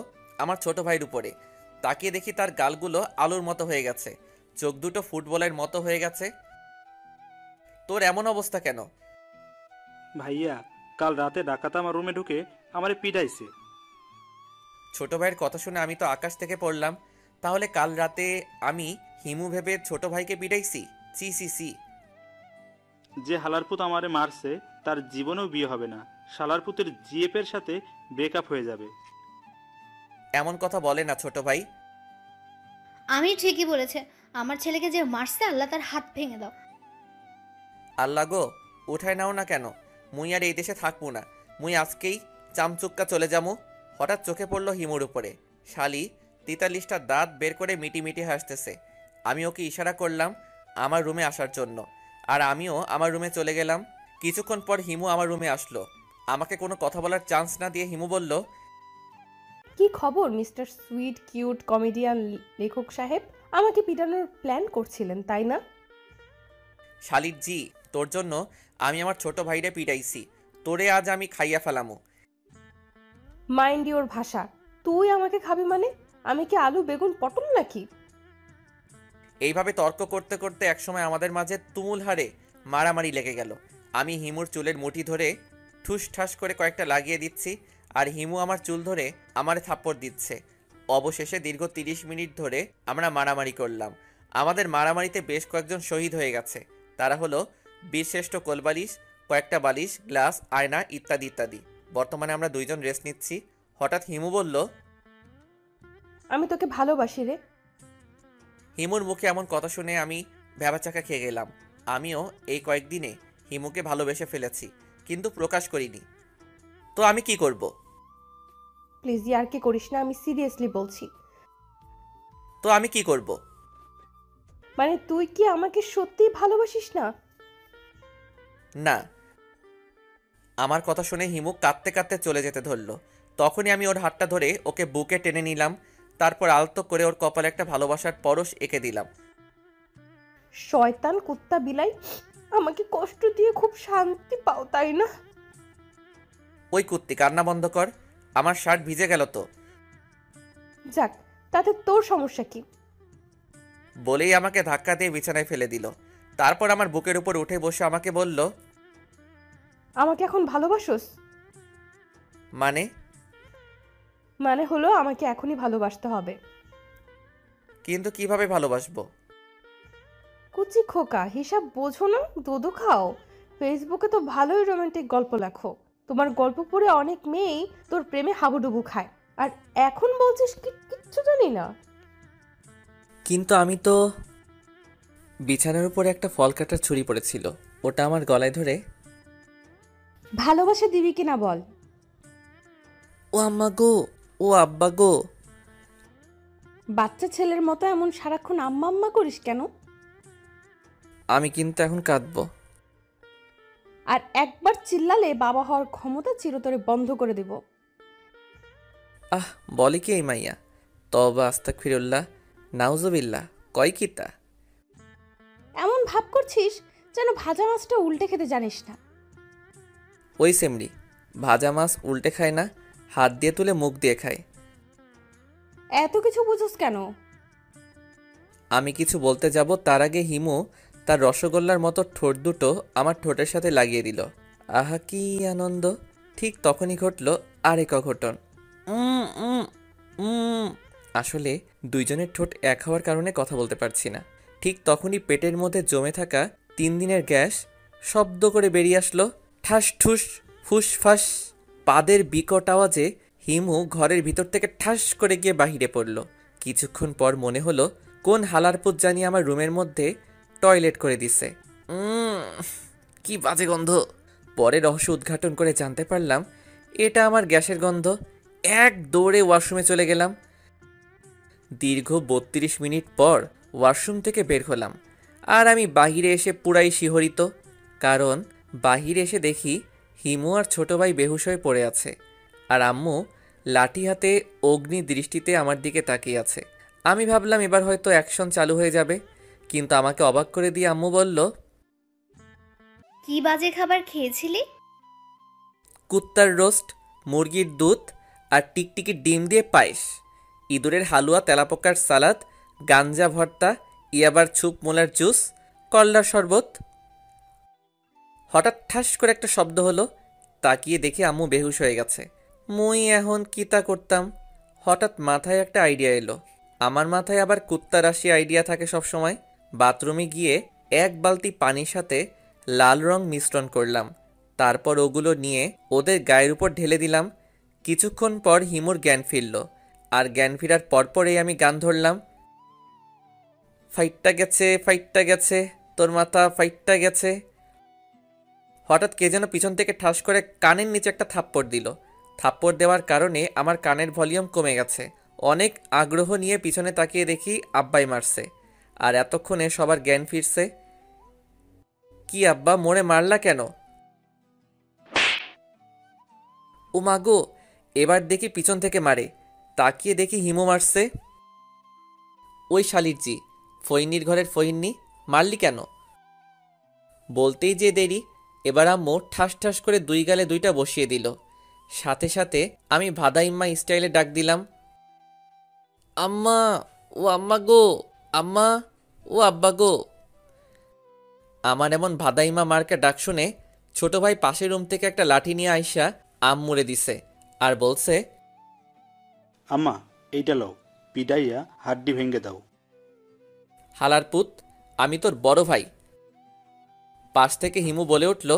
আমার ছোট ভাইয়ের উপরে। তাকিয়ে দেখি তার গালগুলো আলুর মতো হয়ে গেছে, চোখ দুটো ফুটবলের মতো হয়ে গেছে। তোর এমন অবস্থা কেন? ভাইয়া, কাল রাতে ডাকাত আমার রুমে ঢুকে আমারে পিটাইছে। ছোট ভাইয়ের কথা শুনে আমি তো আকাশ থেকে পড়লাম। তাহলে কাল রাতে আমি হিমু ভেবে ছোট ভাইকে পিটাইছি? C C C. যে হালারপুত আমারে মারছে তার জীবনেও বিয়ে হবে না। শালারপুতের জিএপের সাথে ব্রেকআপ হয়ে যাবে। এমন কথা বলে না ছোট ভাই। আমি ঠিকই বলেছে, আমার ছেলেকে যে মারছে আল্লাহ তার হাত ভেঙে দাও। আল্লাহ গো, উঠায় নাও না কেন? মুই আর এই দেশে থাকবো না। মুই আজকেই চামচুক্কা চলে যামু। হঠাৎ চোখে পড়ল হিমুর উপরে। শালি 43টা দাঁত বের করে মিটি মিটি হাসতেছে। আমি ওকে ইশারা করলাম আমার রুমে আসার জন্য, আর আমিও আমার রুমে চলে গেলাম। কিছুক্ষণ পর হিমু আমার রুমে আসলো। আমাকে কোনো কথা বলার চান্স না দিয়ে হিমু বলল, কি খবর মিস্টার সুইট কিউট কমেডিয়ান লেখক সাহেব? আমাকে পিটানোর প্ল্যান করছিলেন তাই না? শালির জি, তোর জন্য আমি আমার ছোট ভাইরে পিটাইছি। তোরে আজ আমি খাইয়া ফেলামু। মাইন্ড ইওর ভাষা। তুই আমাকে খাবি মানে? আমি কি আলু বেগুন পটল নাকি? এইভাবে তর্ক করতে করতে একসময় আমাদের মাঝে তুমুল হারে মারামারি লেগে গেল। আমি হিমুর চুলের মুঠি ধরে ঠুস ঠাস করে কয়েকটা লাগিয়ে দিচ্ছি, আর হিমু আমার চুল ধরে আমারে থাপ্পড় দিচ্ছে। অবশেষে দীর্ঘ 30 মিনিট ধরে আমরা মারামারি করলাম। আমাদের মারামারিতে বেশ কয়েকজন শহীদ হয়ে গেছে। তারা হলো বীরশ্রেষ্ঠ কোলবালিশ, কয়েকটা বালিশ, গ্লাস, আয়না ইত্যাদি ইত্যাদি। বর্তমানে আমরা দুইজন রেস্ট নিচ্ছি। হঠাৎ হিমু বলল, আমি তোকে ভালোবাসি রে। হিমুর মুখে এমন কথা শুনে আমি ভ্যাবাচাকা খেয়ে গেলাম। আমিও এই কয়েকদিনে হিমুকে ভালোবেসে ফেলেছি, কিন্তু প্রকাশ করিনি। তো আমি কি করব? প্লিজ ইয়ার কি করিস না, আমি সিরিয়াসলি বলছি। তো আমি কি করব? মানে তুই কি আমাকে সত্যিই ভালোবাসিস না? না। আমার কথা শুনে হিমু কাঁদতে কাঁদতে চলে যেতে ধরল। তখনই আমি ওর হাতটা ধরে ওকে বুকে টেনে নিলাম। তারপর আলতো করে ওর কপালে একটা ভালোবাসার পরশ এঁকে দিলাম। শয়তান কুত্তা বিলাই, আমাকে কষ্ট দিয়ে খুব শান্তি পাও তাই না? ওই কুত্তি, কান্না বন্ধ কর। আমার শার্ট ভিজে গেল তো। যাক, তাতে তোর সমস্যা কি? বলেই আমাকে ধাক্কা দিয়ে বিছানায় ফেলে দিল। তারপর আমার বুকের উপর উঠে বসে আমাকে বলল, আমাকে এখন ভালোবাসোস? মানে? মানে হলো আমাকে এখনই ভালোবাসতে হবে। কিন্তু কিভাবে ভালোবাসবো? কুচি খোকা, হিসাব বোঝো না? দুধু খাও। ফেসবুকে তো ভালোই রোমান্টিক গল্প লেখো। তোমার গল্প পড়ে অনেক মেয়েই তোর প্রেমে হাবুডুবু খায়, আর এখন বলছিস কিচ্ছু জানি না। কিন্তু আমি তো... বিছানার উপরে একটা ফল কাটার ছুরি পড়েছিল, ওটা আমার গলায় ধরে, ভালোবাসা দিবি কিনা বল। ও আম্মা গো, ও আব্বা গো। বাচ্চা ছেলের মতো এমন সারাক্ষণ আম্মা আম্মা করিস কেন? আমি কিন্তু এখন কাঁদবো। আর একবার চিল্লালে বাবা হওয়ার ক্ষমতা চিরতরে বন্ধ করে দেব। আহ, বলে কি এই মাইয়া? তবা আস্তাগফিরুল্লাহ, নাউজুবিল্লাহ, কয় কি তা? এমন ভাব করছিস যেন ভাজা মাছটা উল্টে খেতে জানিস না। ওই সেমরি, ভাজা মাছ উল্টে খায় না, হাত দিয়ে তুলে মুখ দিয়ে খায়। এত কিছু বুঝোস কেন? আমি কিছু বলতে যাব তার আগে হিমু তার রসগোল্লার মতো ঠোঁট দুটো আমার ঠোঁটের সাথে লাগিয়ে দিল। আহা কি আনন্দ! ঠিক তখনই ঘটল আরেক অঘটন। উম, উম, উম। আসলে দুইজনের ঠোঁট এক হওয়ার কারণে কথা বলতে পারছি না। ঠিক তখনই পেটের মধ্যে জমে থাকা 3 দিনের গ্যাস শব্দ করে বেরিয়ে আসলো, ঠাস ঠুস ফুস ফাস। পাদের বিকট আওয়াজে হিমু ঘরের ভিতর থেকে ঠাস করে গিয়ে বাহিরে পড়ল। কিছুক্ষণ পর মনে হলো কোন হালারপুত জানি আমার রুমের মধ্যে টয়লেট করে দিছে। কি বাজে গন্ধ! পরে রহস্য উদ্ঘাটন করে জানতে পারলাম এটা আমার গ্যাসের গন্ধ। এক দৌড়ে ওয়াশরুমে চলে গেলাম। দীর্ঘ 32 মিনিট পর ওয়াশরুম থেকে বের হলাম, আর আমি বাহিরে এসে পুরাই শিহরিত। কারণ বাহিরে এসে দেখি হিমু আর ছোট ভাই বেহুশ হয়ে পড়ে আছে, আর আম্মু লাঠি হাতে অগ্নি দৃষ্টিতে আমার দিকে তাকিয়ে আছে। আমি ভাবলাম এবার হয়তো অ্যাকশন চালু হয়ে যাবে, কিন্তু আমাকে অবাক করে দিয়ে আম্মু বলল, কি বাজে খাবার খেয়েছিলি? কুত্তার রোস্ট, মুরগির দুধ আর টিকটিকি ডিম দিয়ে পায়েস, ইঁদুরের হালুয়া, তেলাপোকার সালাদ, গাঞ্জা ভর্তা, ইয়াবার ছুপ, মোলার জুস, করলার শরবত। হঠাৎ ঠাস করে একটা শব্দ হলো। তাকিয়ে দেখি আম্মু বেহুশ হয়ে গেছে। মুই এখন কিতা করতাম? হঠাৎ মাথায় একটা আইডিয়া এলো। আমার মাথায় আবার কুত্তা রাশি আইডিয়া থাকে সব সময়। বাথরুমে গিয়ে এক বালতি পানির সাথে লাল রং মিশ্রণ করলাম। তারপর ওগুলো নিয়ে ওদের গায়ের উপর ঢেলে দিলাম। কিছুক্ষণ পর হিমুর জ্ঞান ফিরল, আর জ্ঞান ফেরার পরপরেই আমি গান ধরলাম, ফাইটটা গেছে, ফাইটটা গেছে, তোর মাথা ফাইটটা গেছে। হঠাৎ কে যেন পিছন থেকে ঠাস করে কানের নিচে একটা থাপ্পড় দিল। থাপ্পড় দেওয়ার কারণে আমার কানের ভলিউম কমে গেছে। অনেক আগ্রহ নিয়ে পিছনে তাকিয়ে দেখি আব্বাই মারছে, আর এতক্ষণে সবার জ্ঞান ফিরছে। কি আব্বা, মোড়ে মারলা কেন? ও মাগো, এবার দেখি পিছন থেকে মারে। তাকিয়ে দেখি হিমু মারছে। ওই শালির জি, ফইনির ঘরের ফইন্নি, মারলি কেন? বলতেই যে দেরি, এবার আম্মু ঠাস ঠাস করে দুই গালে দুইটা বসিয়ে দিল। সাথে সাথে আমি ভাদাইম্মা স্টাইলে ডাক দিলাম, আম্মা, ও আম্মা গো, আম্মা, ও আব্বা গো। আমার এমন ভাদাইমা মার্কা ডাক শুনে ছোট ভাই পাশের রুম থেকে একটা লাঠি নিয়ে আইসা আম্মুরে দিছে আর বলছে, আম্মা এইটা লও, পিডাইয়া হাড্ডি ভেঙে দাও। হালার পুত, আমি তোর বড় ভাই। পাশ থেকে হিমু বলে উঠল,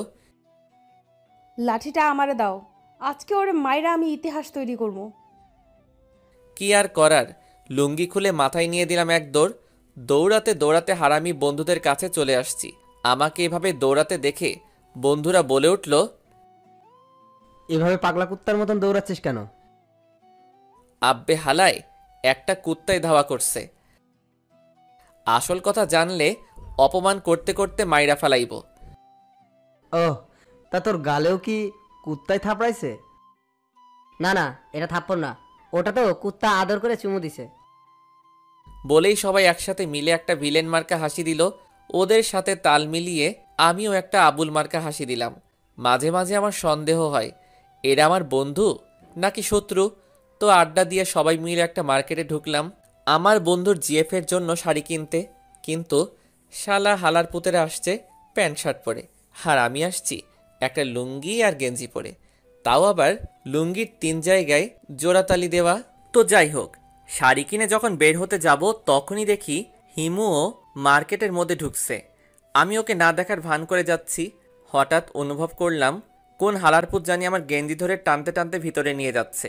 লাঠিটা আমারে দাও, আজকে ওরে মাইরা আমি ইতিহাস তৈরি করবো। কি আর করার, লুঙ্গি খুলে মাথায় নিয়ে দিলাম এক দৌড়। দৌড়াতে দৌড়াতে হারামি বন্ধুদের কাছে চলে আসছি। আমাকে এভাবে দৌড়াতে দেখে বন্ধুরা বলে উঠল, এভাবে পাগলা কুত্তার মতন দৌড়াচ্ছিস কেন? আব্বে হালায়, একটা কুত্তায় ধাওয়া করছে। আসল কথা জানলে অপমান করতে করতে মাইরা ফেলাইব। ওহ, তা তোর গালেও কি কুত্তায় থাপড়াইছে? না না, এটা থাপ্পড় না, ওটা তো কুত্তা আদর করে চুমু দিছে। বলেই সবাই একসাথে মিলে একটা ভিলেন মার্কা হাসি দিল। ওদের সাথে তাল মিলিয়ে আমিও একটা আবুল মার্কা হাসি দিলাম। মাঝে মাঝে আমার সন্দেহ হয়, এরা আমার বন্ধু নাকি শত্রু। তো আড্ডা দিয়ে সবাই মিলে একটা মার্কেটে ঢুকলাম আমার বন্ধুর জিএফের জন্য শাড়ি কিনতে। কিন্তু শালা হালার পুতেরা আসছে প্যান্ট শার্ট পরে, আর আমি আসছি একটা লুঙ্গি আর গেঞ্জি পরে, তাও আবার লুঙ্গির 3 জায়গায় জোড়াতালি দেওয়া। তো যাই হোক, শাড়ি কিনে যখন বের হতে যাব তখনই দেখি হিমুও মার্কেটের মধ্যে ঢুকছে। আমি ওকে না দেখার ভান করে যাচ্ছি। হঠাৎ অনুভব করলাম কোন হালারপুত জানি আমার গেঞ্জি ধরে টানতে টানতে ভিতরে নিয়ে যাচ্ছে।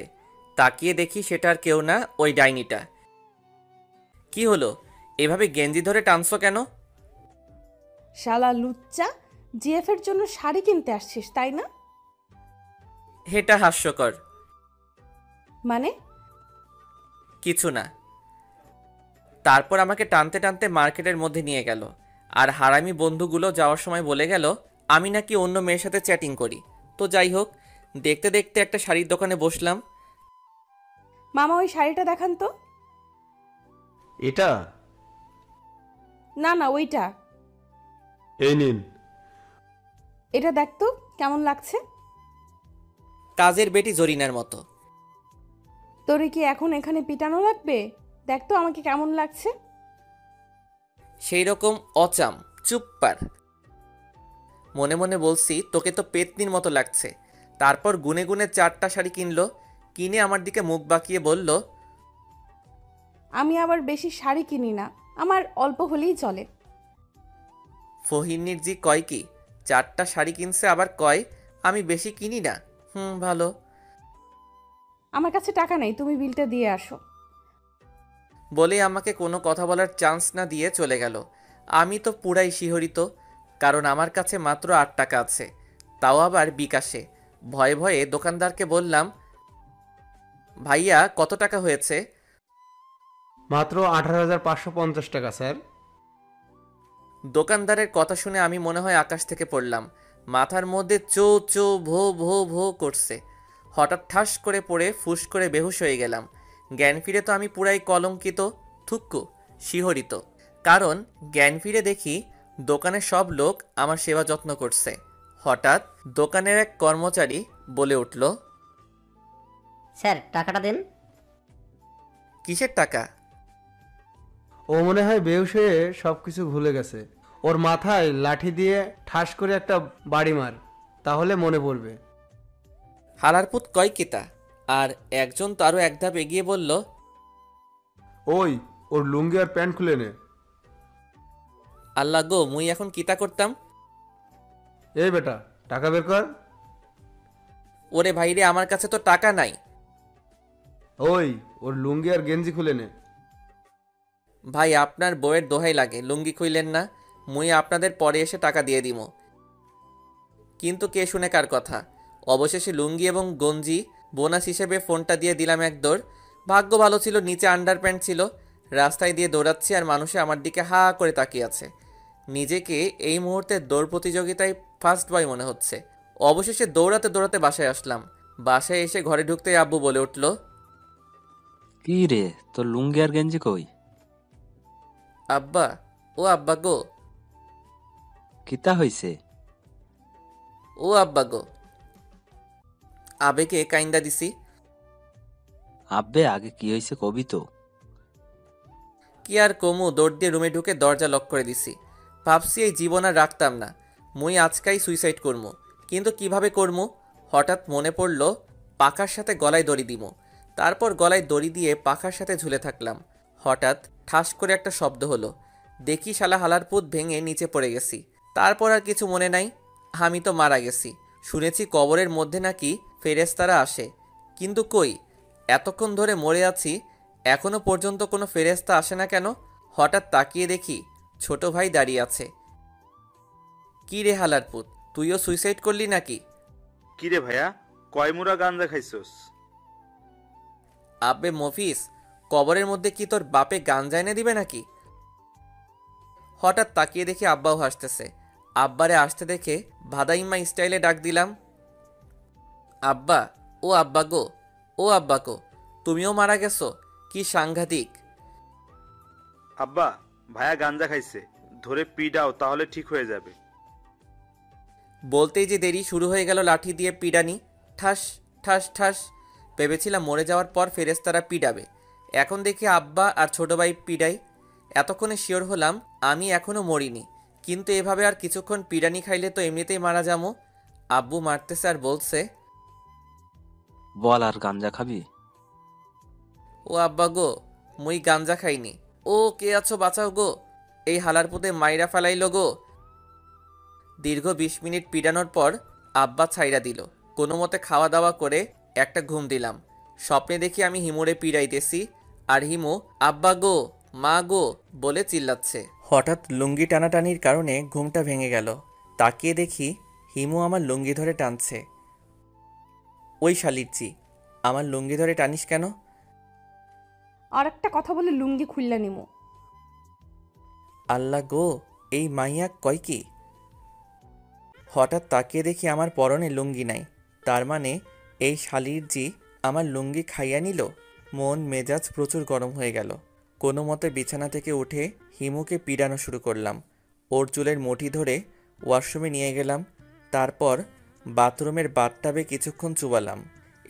তাকিয়ে দেখি সেটা আর কেউ না, ওই ডাইনিটা। কি হলো, এভাবে গেঞ্জি ধরে টানছো কেন? শালা লুচ্চা, জিএফ এর জন্য শাড়ি কিনতে আসছিস তাই না? এটা হাস্যকর। মানে? কিছু না। তারপর আমাকে টানতে টানতে মার্কেটের মধ্যে নিয়ে গেল, আর হারামি বন্ধুগুলো যাওয়ার সময় বলে গেল আমি নাকি অন্য মেয়ের সাথে চ্যাটিং করি। তো যাই হোক, দেখতে দেখতে একটা শাড়ির দোকানে বসলাম। মামা ওই শাড়িটা দেখান তো। এটা? না না, ওইটা। এই নিন। এটা দেখ তো কেমন লাগছে। কাজের বেটি জরিনার মতো। তোরে কি এখন এখানে পিটানো লাগবে? দেখ তো আমাকে কেমন লাগছে। সেই রকম অচাম, চুপ্পার। মনে মনে বলছি তোকে তো পেতনির মতো লাগছে। তারপর গুনে গুনে 4টা শাড়ি কিনলো। কিনে আমার দিকে মুখ বাঁকিয়ে বলল, আমি আবার বেশি শাড়ি কিনি না, আমার অল্প হলেই চলে। ফহিনীর জি কয় কি 4টা শাড়ি কিনছে, আবার কয় আমি বেশি কিনি না। ভালো। আমার কাছে টাকা নেই, তুমি বিলটা দিয়ে আসো। বলে আমাকে কোনো কথা বলার চান্স না দিয়ে চলে গেল। আমি তো পুরাই শিহরিত, কারণ আমার কাছে মাত্র 8 টাকা আছে, তাও আবার বিকাশে। ভয়ে ভয়ে দোকানদারকে বললাম, ভাইয়া কত টাকা হয়েছে? মাত্র 18,550 টাকা স্যার। দোকানদারের কথা শুনে আমি মনে হয় আকাশ থেকে পড়লাম। মাথার মধ্যে চো চো ভো ভো ভো করছে। হঠাৎ ঠাস করে পড়ে ফুস করে বেহুশ হয়ে গেলাম। জ্ঞান ফিরে তো আমি পুরাই কলঙ্কিত, থুক্কু, শিহরিত। কারণ জ্ঞান ফিরে দেখি দোকানের সব লোক আমার সেবা যত্ন করছে। হঠাৎ দোকানের এক কর্মচারী বলে উঠল, স্যার টাকাটা দেন। কিসের টাকা? ও মনে হয় বেহুশ হয়ে সবকিছু ভুলে গেছে। ওর মাথায় লাঠি দিয়ে ঠাস করে একটা বাড়ি মার, তাহলে মনে পড়বে। হালারপুত কয় কিতা? আর একজন তো আরও এক ধাপ এগিয়ে বলল, ওই, ওর লুঙ্গি আর প্যান্ট খুলে নে। আল্লাহ গো, মুই এখন কিতা করতাম? এই বেটা, টাকা বের কর। ওরে ভাইরে, আমার কাছে তো টাকা নাই। ওই, ওর লুঙ্গি আর গেঞ্জি খুলে নে। ভাই, আপনার বউয়ের দোহাই লাগে, লুঙ্গি খুইলেন না, মুই আপনাদের পরে এসে টাকা দিয়ে দিমো। কিন্তু কে শুনে কার কথা? অবশেষে লুঙ্গি এবং গঞ্জি বোনাস হিসেবে ফোনটা দিয়ে দিলাম এক দৌড়। ভাগ্য ভালো ছিল নিচে আন্ডারপ্যান্ট ছিল। রাস্তায় দিয়ে দৌড়াচ্ছি আর মানুষে আমার দিকে হা করে তাকিয়ে আছে। নিজেকে এই মুহূর্তে দৌড় প্রতিযোগিতায় ফার্স্ট বয় মনে হচ্ছে। অবশেষে দৌড়াতে দৌড়াতে বাসায় আসলাম। বাসায় এসে ঘরে ঢুকতেই আব্বু বলে উঠল, কি রে, তোর লুঙ্গি আর গেঞ্জি কই? আব্বা, ও আব্বা গো, কিতা হইছে? ও আব্বা গো। আবেকে কাইন্দা দিছি। আব্বে, আগে কি হইছে কবি তো। কি আর কমু, দৌড় দিয়ে রুমে ঢুকে দরজা লক করে দিছি। ভাবছি এই জীবন আর রাখতাম না, মুই আজকাই সুইসাইড করমু। কিন্তু কিভাবে করমু? হঠাৎ মনে পড়ল পাখার সাথে গলায় দড়ি দিমু। তারপর গলায় দড়ি দিয়ে পাখার সাথে ঝুলে থাকলাম। হঠাৎ ঠাস করে একটা শব্দ হলো। দেখি শালা হালার পুত ভেঙে নিচে পড়ে গেছি। তারপর আর কিছু মনে নাই, আমি তো মারা গেছি। শুনেছি কবরের মধ্যে নাকি ফেরেশতারা আসে, কিন্তু কই, এতক্ষণ ধরে মরে আছি, এখনো পর্যন্ত কোনো ফেরেশতা আসে না কেন? হঠাৎ তাকিয়ে দেখি ছোট ভাই দাঁড়িয়ে আছে। কি রে হালার পুত, তুইও সুইসাইড করলি নাকি? কিরে ভাইয়া, কয় মুড়া গাঞ্জা খাইছস? আব্বে মফিস, কবরের মধ্যে কি তোর বাপে গাঞ্জা এনে দিবে নাকি? হঠাৎ তাকিয়ে দেখি আব্বাও হাসতেছে। আব্বারে আসতে দেখে ভাদাইম্মা স্টাইলে ডাক দিলাম, আব্বা, ও আব্বা গো, ও আব্বা গো, তুমিও মারা গেছো? কি সাংঘাতিক! আব্বা, ভাইয়া গাঞ্জা খাইছে, ধরে পিডাও, তাহলে ঠিক হয়ে যাবে। বলতেই যে দেরি, শুরু হয়ে গেল লাঠি দিয়ে পিডানি। ঠাস ঠাস ঠাস। ভেবেছিলাম মরে যাওয়ার পর ফেরেশতারা পিডাবে, এখন দেখি আব্বা আর ছোট ভাই পিডাই। এতক্ষণে শিওর হলাম আমি এখনো মরিনি, কিন্তু এভাবে আর কিছুক্ষণ পিডানি খাইলে তো এমনিতেই মারা যাবো। আব্বু মারতেছে আর বলছে, বল, আর গাঞ্জা খাবি? ও আব্বা গো, মুই গাঞ্জা খাইনি। ও কে আছো, বাঁচাও গো, এই হালার পুতে মাইরা ফেলাইল গো। দীর্ঘ 20 মিনিট পিডানোর পর আব্বা ছাইরা দিল। কোনো মতে খাওয়া দাওয়া করে একটা ঘুম দিলাম। স্বপ্নে দেখি আমি হিমুরে পিড়াইতেছি, আর হিমু আব্বা গো, মা গো বলে চিল্লাচ্ছে। হঠাৎ লুঙ্গি টানাটানির কারণে ঘুমটা ভেঙে গেল। তাকিয়ে দেখি হিমু আমার লুঙ্গি ধরে টানছে। ওই শালিরচি, আমার লুঙ্গি ধরে টানিস কেন? আর একটা কথা বলে লুঙ্গি খুললা নিমু। আল্লাহ গো, এই মাইয়া কয় কি? হঠাৎ তাকিয়ে দেখি আমার পরনে লুঙ্গি নাই। তার মানে এই শালিরজি আমার লুঙ্গি খাইয়া নিল। মন মেজাজ প্রচুর গরম হয়ে গেল। কোনো মতে বিছানা থেকে উঠে হিমুকে পিডানো শুরু করলাম। ওর চুলের মুঠি ধরে ওয়াশরুমে নিয়ে গেলাম। তারপর বাথরুমের বাথটাবে কিছুক্ষণ চুবালাম।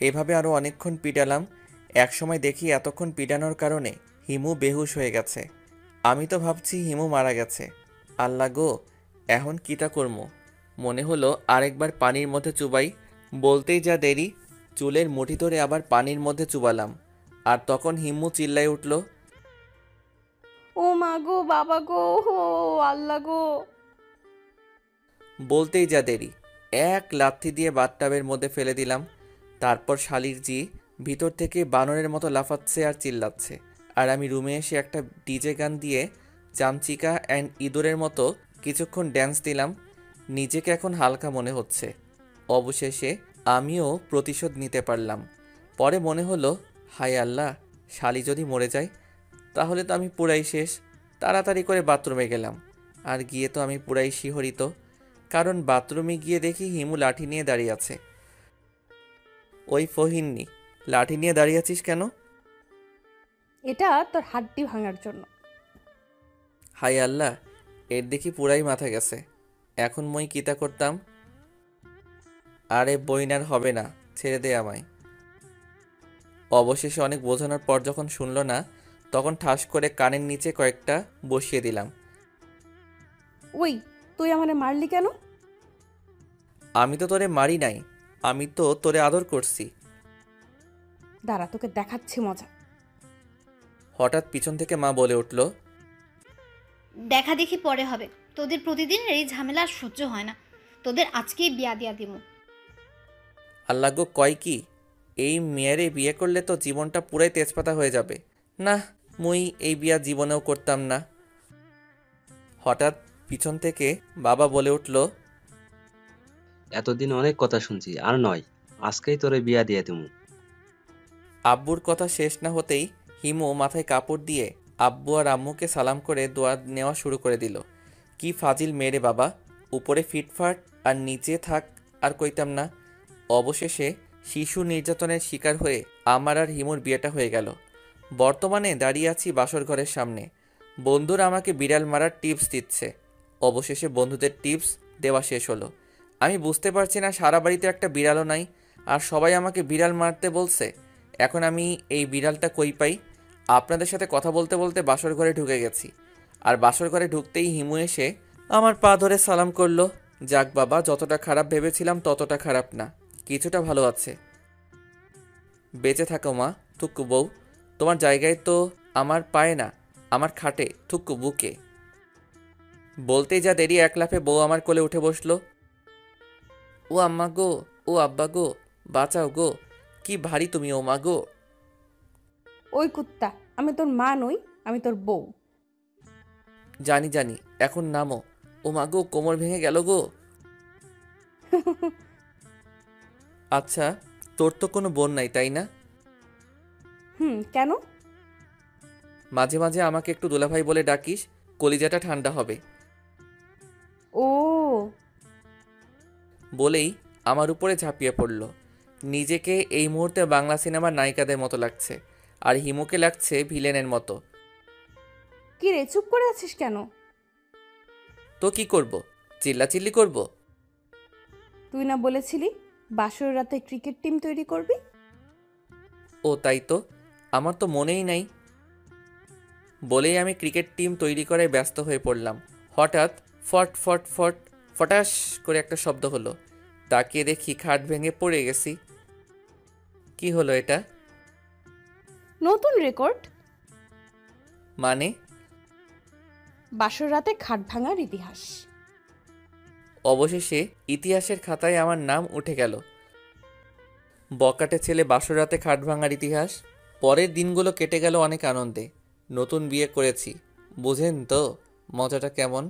এভাবে আরও অনেকক্ষণ পিডালাম। একসময় দেখি এতক্ষণ পিডানোর কারণে হিমু বেহুশ হয়ে গেছে। আমি তো ভাবছি হিমু মারা গেছে। আল্লাহ গো, এখন কিটা করবো? মনে হলো আরেকবার পানির মধ্যে চুবাই। বলতেই যা দেরি, চুলের মুঠি ধরে আবার পানির মধ্যে চুবালাম। আর তখন হিম্মু চিল্লাই উঠল, ও মা গো, বাবা গো, ও আল্লাহ গো। বলতেই যা দেরি, এক লাথি দিয়ে বাথটাবের মধ্যে ফেলে দিলাম। তারপর শালিরজি ভিতর থেকে বানরের মতো লাফাচ্ছে আর চিল্লাচ্ছে। আর আমি রুমে এসে একটা ডিজে গান দিয়ে চামচিকা অ্যান্ড ইঁদুরের মতো কিছুক্ষণ ড্যান্স দিলাম। নিজেকে এখন হালকা মনে হচ্ছে। অবশেষে আমিও প্রতিশোধ নিতে পারলাম। পরে মনে হলো, হায় আল্লাহ, শালি যদি মরে যায় তাহলে তো আমি পুরাই শেষ। তাড়াতাড়ি করে বাথরুমে গেলাম। আর গিয়ে তো আমি পুরাই শিহরিত, কারণ বাথরুমে গিয়ে দেখি হিমু লাঠি নিয়ে দাঁড়িয়ে আছে। ওই ফহিন্নি, লাঠি নিয়ে দাঁড়িয়ে আছিস কেন? এটা তোর হাড্ডি ভাঙার জন্য। হায় আল্লাহ, এর দেখি পুরাই মাথা গেছে। এখন মই কিতা করতাম? আরে বইনার হবে না, ছেড়ে দে আমায়। অবশেষে অনেক বোঝানোর পর যখন শুনলো না, তখন ঠাস করে কানের নিচে কয়েকটা বসিয়ে দিলাম। ওই, তুই আমারে মারলি কেন? আমি তো তোরে মারি নাই, আমি তো তোরে আদর করছি। দাঁড়া, তোকে দেখাচ্ছি মজা। হঠাৎ পিছন থেকে মা বলে উঠল, দেখা দেখি পরে হবে। তোদের প্রতিদিনের এই ঝামেলা আর সহ্য হয় না। তোদের আজকেই বিয়া দিয়া দিমু। আল্লাহ গো, কয় কি? এই মেয়েরে বিয়ে করলে তো জীবনটা পুরাই তেজপাতা হয়ে যাবে। না, মুই এই বিয়া জীবনেও করতাম না। হঠাৎ পিছন থেকে বাবা বলে উঠল, এতদিন অনেক কথা শুনছি, আর নয়, আজকেই তোরে বিয়া দিয়ে দিমু। আব্বুর কথা শেষ না হতেই হিমু মাথায় কাপড় দিয়ে আব্বু আর আম্মুকে সালাম করে দোয়া নেওয়া শুরু করে দিল। কি ফাজিল মেরে বাবা, উপরে ফিটফাট আর নিচে থাক আর কইতাম না। অবশেষে শিশু নির্যাতনের শিকার হয়ে আমার আর হিমুর বিয়েটা হয়ে গেল। বর্তমানে দাঁড়িয়ে আছি বাসর ঘরের সামনে। বন্ধুরা আমাকে বিড়াল মারার টিপস দিচ্ছে। অবশেষে বন্ধুদের টিপস দেওয়া শেষ হলো। আমি বুঝতে পারছি না, সারা বাড়িতে একটা বিড়ালও নাই, আর সবাই আমাকে বিড়াল মারতে বলছে। এখন আমি এই বিড়ালটা কই পাই? আপনাদের সাথে কথা বলতে বলতে বাসর ঘরে ঢুকে গেছি, আর বাসর ঘরে ঢুকতেই হিমু এসে আমার পা ধরে সালাম করলো। যাক বাবা, যতটা খারাপ ভেবেছিলাম ততটা খারাপ না, কিছুটা ভালো আছে। বেঁচে থাকো মা, থুক্কু বউ। তোমার জায়গায় তো আমার পায়ে না, আমার খাটে, থুক্কু বুকে। বলতেই যা দেরি, এক লাফে বউ আমার কোলে উঠে বসলো। ও আম্মা গো, ও আব্বা গো, বাঁচাও গো, কি ভারী তুমি ও মা গো। ওই কুত্তা, আমি তোর মা নই, আমি তোর বউ। জানি জানি, এখন নামো। ও মা গো, কোমর ভেঙে গেল গো। আচ্ছা, তোর তো কোনো বোন নাই, তাই না? কেন? মাঝে মাঝে আমাকে একটু দুলাভাই বলে ডাকিস, কলিজাটা ঠান্ডা হবে। ও, বলেই আমার উপরে ঝাঁপিয়ে পড়ল। নিজেকে এই মুহূর্তে বাংলা সিনেমার নায়িকাদের মতো লাগছে, আর হিমুকে লাগছে ভিলেনের মতো। কি রে, চুপ করে আছিস কেন? তো কি করব? চিল্লাচিল্লি করব? তুই না বলেছিলি বাসর রাতে ক্রিকেট টিম তৈরি করবি? ও তাই তো, আমার তো মনেই নাই। বলেই আমি ক্রিকেট টিম তৈরি করায় ব্যস্ত হয়ে পড়লাম। হঠাৎ ফট ফট ফট ফটাস করে একটা শব্দ হলো। তাকিয়ে দেখি খাট ভেঙে পড়ে গেছি। কি হলো এটা? নতুন রেকর্ড। মানে? বাসর রাতে খাট ভাঙার ইতিহাস। অবশেষে ইতিহাসের খাতায় আমার নাম উঠে গেল। বকাটে ছেলে বাসর রাতে খাট ভাঙার ইতিহাস। পরের দিনগুলো কেটে গেল অনেক আনন্দে। নতুন বিয়ে করেছি, বুঝেন তো মজাটা কেমন।